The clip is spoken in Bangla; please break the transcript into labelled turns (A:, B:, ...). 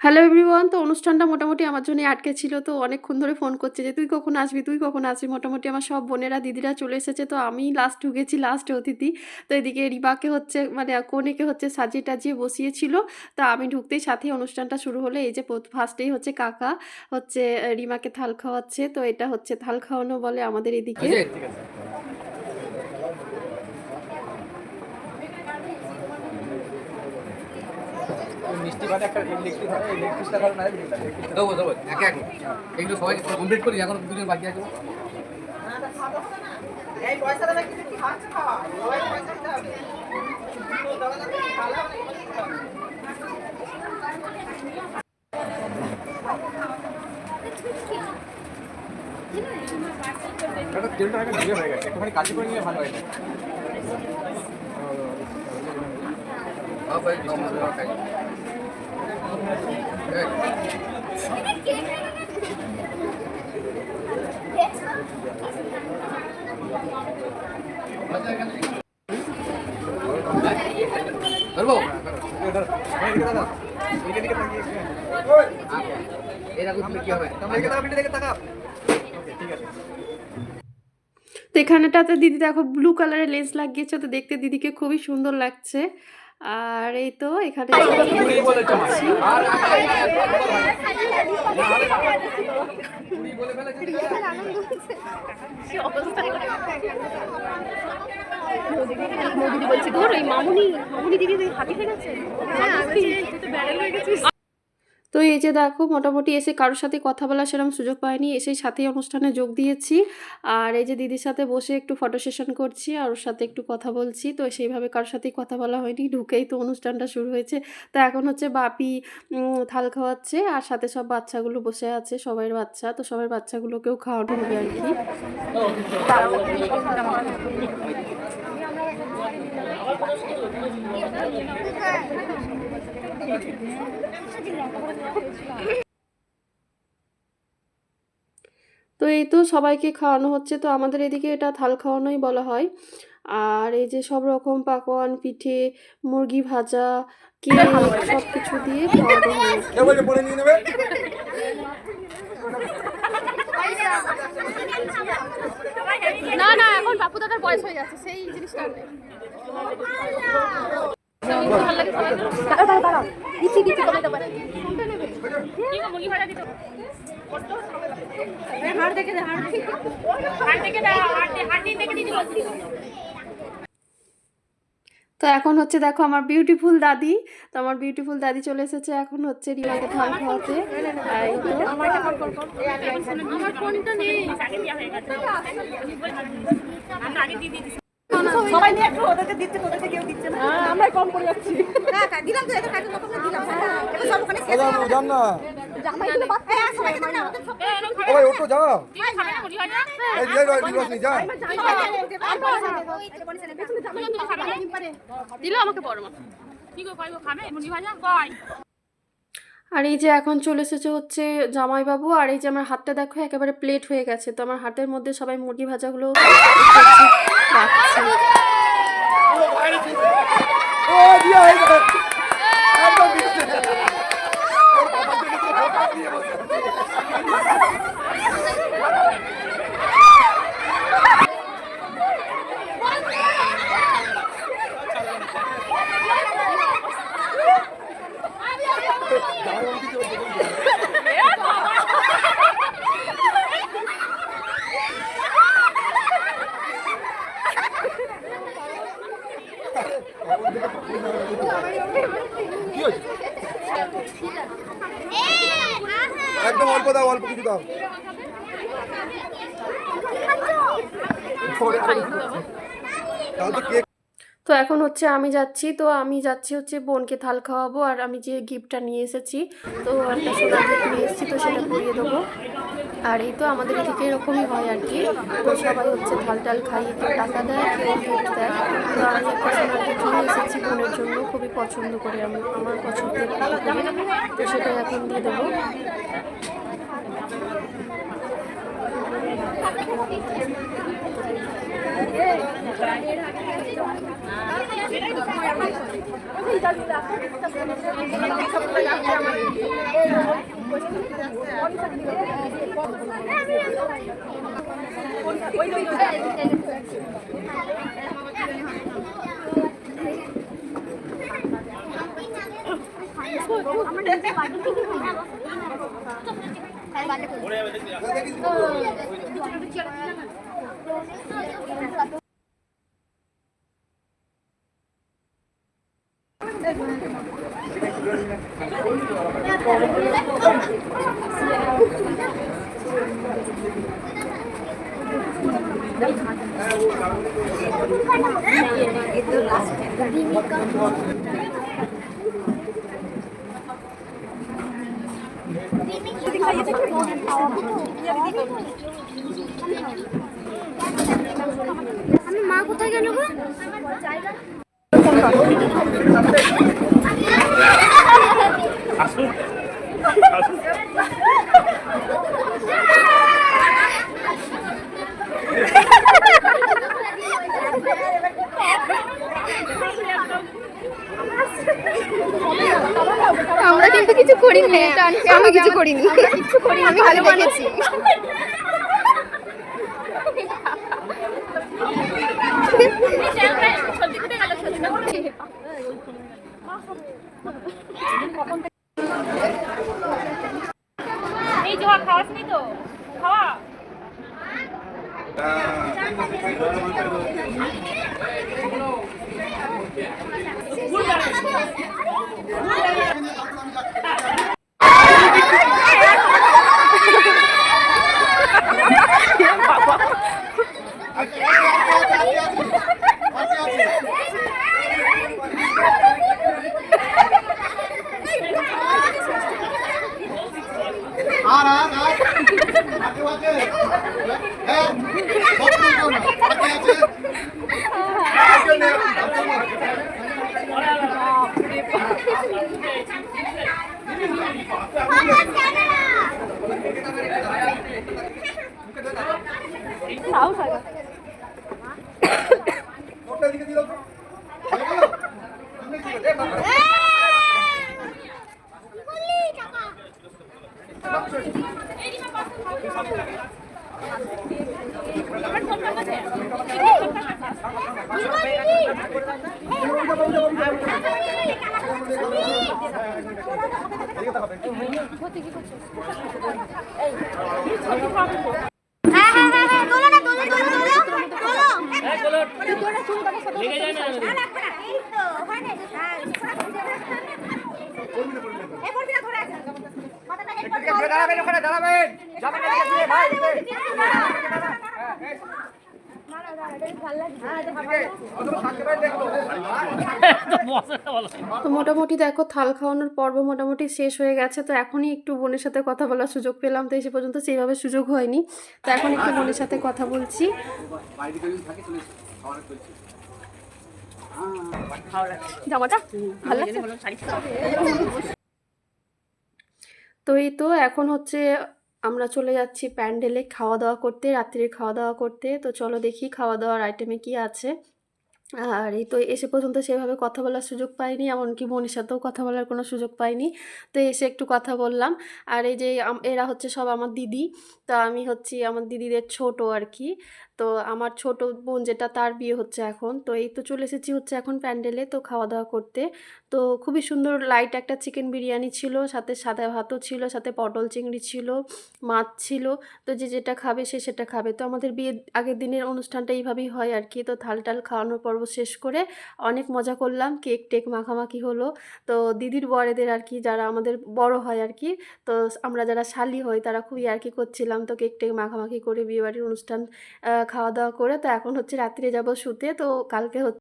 A: Hello everyone. তো অনুষ্ঠানটা মোটামুটি আমার জন্যই আটকে ছিল। তো অনেকক্ষণ ধরে ফোন করছে যে, "তুই কখন আসবি? তুই কখন আসবি?" মোটামুটি আমার সব বোনেরা, দিদিরা চলে এসেছে। তো আমিই লাস্ট ঢুকেছি, লাস্ট অতিথি। তো এদিকে রিবাকে হচ্ছে মানে কনেকে হচ্ছে সাজিয়ে-টাজিয়ে বসিয়েছিল। তো আমি ঢুকতেই সাথেই অনুষ্ঠানটা শুরু হলো। এই যে ফার্স্টেই হচ্ছে কাকা হচ্ছে রিমাকে থাল খাওয়াচ্ছে। তো এটা হচ্ছে থাল খাওয়ানো বলে আমাদের এদিকে।
B: হয়েছে? ঠিক আছে। মিষ্টি ভাত একটা ইলেকট্রিক হয়, ইলেকট্রিকটা ভালো না দেবো দেবো একে একে এগুলো সবাই কমপ্লিট করি, এখন দুজন বাকি আছে। এই পয়সাটা দেখি কি খাচ্ছে খাওয়া সবাই পয়সা দিতে হবে। এটা তেলটা একটা দিয়ে হয়ে গেছে, একটুখানি কাজ করে নিলে ভালো হয় না। ভাই বিস্কুট খাই। ধরবো এরকম কি হবে? ঠিক আছে।
A: তো এখানেটাতে দিদি দেখো ব্লু কালারের লেন্স লাগিয়েছে। তো দেখতে দিদিকে খুবই সুন্দর লাগছে। আর এই তো এখানে খাচ্ছি।
C: দিদি বলছে ধর ওই মামুনি দিদি হাতি হয়ে গেছে। হ্যাঁ তুই তো ব্যারেল হয়ে গেছিস।
A: তো এই যে দেখো মোটামুটি এসে কারোর সাথে কথা বলার সেরকম সুযোগ পাইনি, এসেই সাথেই অনুষ্ঠানে যোগ দিয়েছি। আর এই যে দিদির সাথে বসে একটু ফটো সেশন করছি আর ওর সাথে একটু কথা বলছি। তো সেইভাবে কারোর সাথেই কথা বলা হয়নি, ঢুকেই তো অনুষ্ঠানটা শুরু হয়েছে। তো এখন হচ্ছে বাপি থাল খাওয়াচ্ছে আর সাথে সব বাচ্চাগুলো বসে আছে, সবাই বাচ্চা। তো সবার বাচ্চাগুলোকেও খাওয়ানো হবে আর কি। তো এই তো সবাইকে খাওয়ানো হচ্ছে। তো আমাদের এদিকে এটা থাল খাওয়ানোই বলা হয়। আর এই যে সব রকম পাকোয়ান, পিঠে, মুরগি ভাজা, কেক সব কিছু দিয়ে খাওয়ানো হয় আর কি।
C: না না এখন বাপু দাদার বয়স হয়ে যাচ্ছে সেই জিনিসটা নেই। ভালো লাগে দাঁড়াও দিচ্ছি কমাতে পারে কোনটা নেবে কি গো মুলি ভাজা দিতে হাড় দেখে দে হাড় দেখে দে হাড় দেখে দিদি বলছি।
A: তো এখন হচ্ছে দেখো আমার বিউটিফুল দাদি। তো আমার বিউটিফুল দাদি চলে এসেছে এখন হচ্ছে রিমাকে থাল খাওয়াতে। এই তো
C: আমার ফোনটা নেই আমরা আগে দিয়ে দিয়েছি সবাই নিয়ে একটু ওদেরকে দিচ্ছে তোদেরকে কেউ দিচ্ছে না। আমরা কম করে যাচ্ছি না দিলাম তো এটা কাটে লোককে দিলাম এটা সব ওখানে শেষ হয়ে যাবে না জামাই গুলো বাচ্চা সবাই খেতে না
B: ওই ওটো যাও
C: খাবে না মুড়ি ভাজা
B: এই যে দিবস নি যা
C: দিল আমাকে বড় মা কি গো কই গো খাবে মুড়ি ভাজা কই।
A: আর এই যে এখন চলে এসেছে হচ্ছে জামাইবাবু। আর এই যে আমার হাতটা দেখো একেবারে প্লেট হয়ে গেছে। তো আমার হাতের মধ্যে সবাই মুরগি ভাজাগুলো
B: একদম অল্প দাও, অল্প কিছু দাও। তাও তো কেক
A: তো এখন হচ্ছে আমি যাচ্ছি। তো আমি যাচ্ছি হচ্ছে বোনকে থাল খাওয়াবো। আর আমি যে গিফটটা নিয়ে এসেছি তো একটা সোনার গিফট নিয়ে এসেছি, তো সেটা পরিয়ে দেবো। আর এই তো আমাদের এদিকে এরকমই হয় আর কি। তো সবাই হচ্ছে থাল টাল খাইয়ে কেউ টাকা দেয়, কেউ গিফট দেয়। তো আমি একটা সোনার গিফট নিয়ে এসেছি বোনের জন্য, খুবই পছন্দ করে আমি, আমার পছন্দের করে। তো সেটাই এখন দিয়ে দেবো।
C: আমি মা কোথায় গেল গো?
D: আমরা কিন্তু কিছু করিনি, আমি কিছু করিনি, কিছু করিনি, আমি ভালো দেখেছি।
E: এই জোয়া খাওয়াসনি তো খাওয়া
A: তো মোটামুটি দেখো থাল খাওয়ানোর পর্ব মোটামুটি শেষ হয়ে গেছে। তো এখনই একটু বোনের সাথে কথা বলার সুযোগ পেলাম, তো এসে পর্যন্ত সেইভাবে সুযোগ হয়নি। তো এখন একটু বোনের সাথে কথা বলছি।
D: জামাটা ভালো লাগছে।
A: তো এই তো এখন হচ্ছে আমরা চলে যাচ্ছি প্যান্ডেলে খাওয়া দাওয়া করতে, রাত্রির খাওয়া দাওয়া করতে। তো চলো দেখি খাওয়া দাওয়ার আইটেমে কি আছে। আর এই তো এসে পর্যন্ত সেভাবে কথা বলার সুযোগ পাইনি, এমনকি বোনের সাথেও কথা বলার কোনো সুযোগ পাইনি। তো এসে একটু কথা বললাম। আর এই যে এরা হচ্ছে সব আমার দিদি। তো আমি হচ্ছি আমার দিদিদের ছোট আর কি। তো আমার ছোট বোন যেটা, তার বিয়ে হচ্ছে এখন। তো এই তো চলে এসেছি হচ্ছে এখন প্যান্ডেলে তো খাওয়া দাওয়া করতে। তো খুবই সুন্দর লাইট একটা চিকেন বিরিয়ানি ছিল, সাথে সাদা ভাতও ছিল, সাথে পটল চিংড়ি ছিল, মাছ ছিল। তো যে যেটা খাবে সে সেটা খাবে। তো আমাদের বিয়ের আগের দিনের অনুষ্ঠানটা এইভাবেই হয় আর কি। তো থাল টাল খাওয়ানোর পর্ব শেষ করে অনেক মজা করলাম, কেক টেক মাখামাখি হলো। তো দিদির বরেদের আর কি, যারা আমাদের বড় হয় আর কি, তো আমরা যারা শালি হই তারা খুবই আর কি করছিলাম। তো কেক টেক মাখামাখি করে বিয়েবাড়ির অনুষ্ঠান খাওয়া দাওয়া করে তো এখন হচ্ছে রাত্রে যাব শুতে। তো কালকে হচ্ছে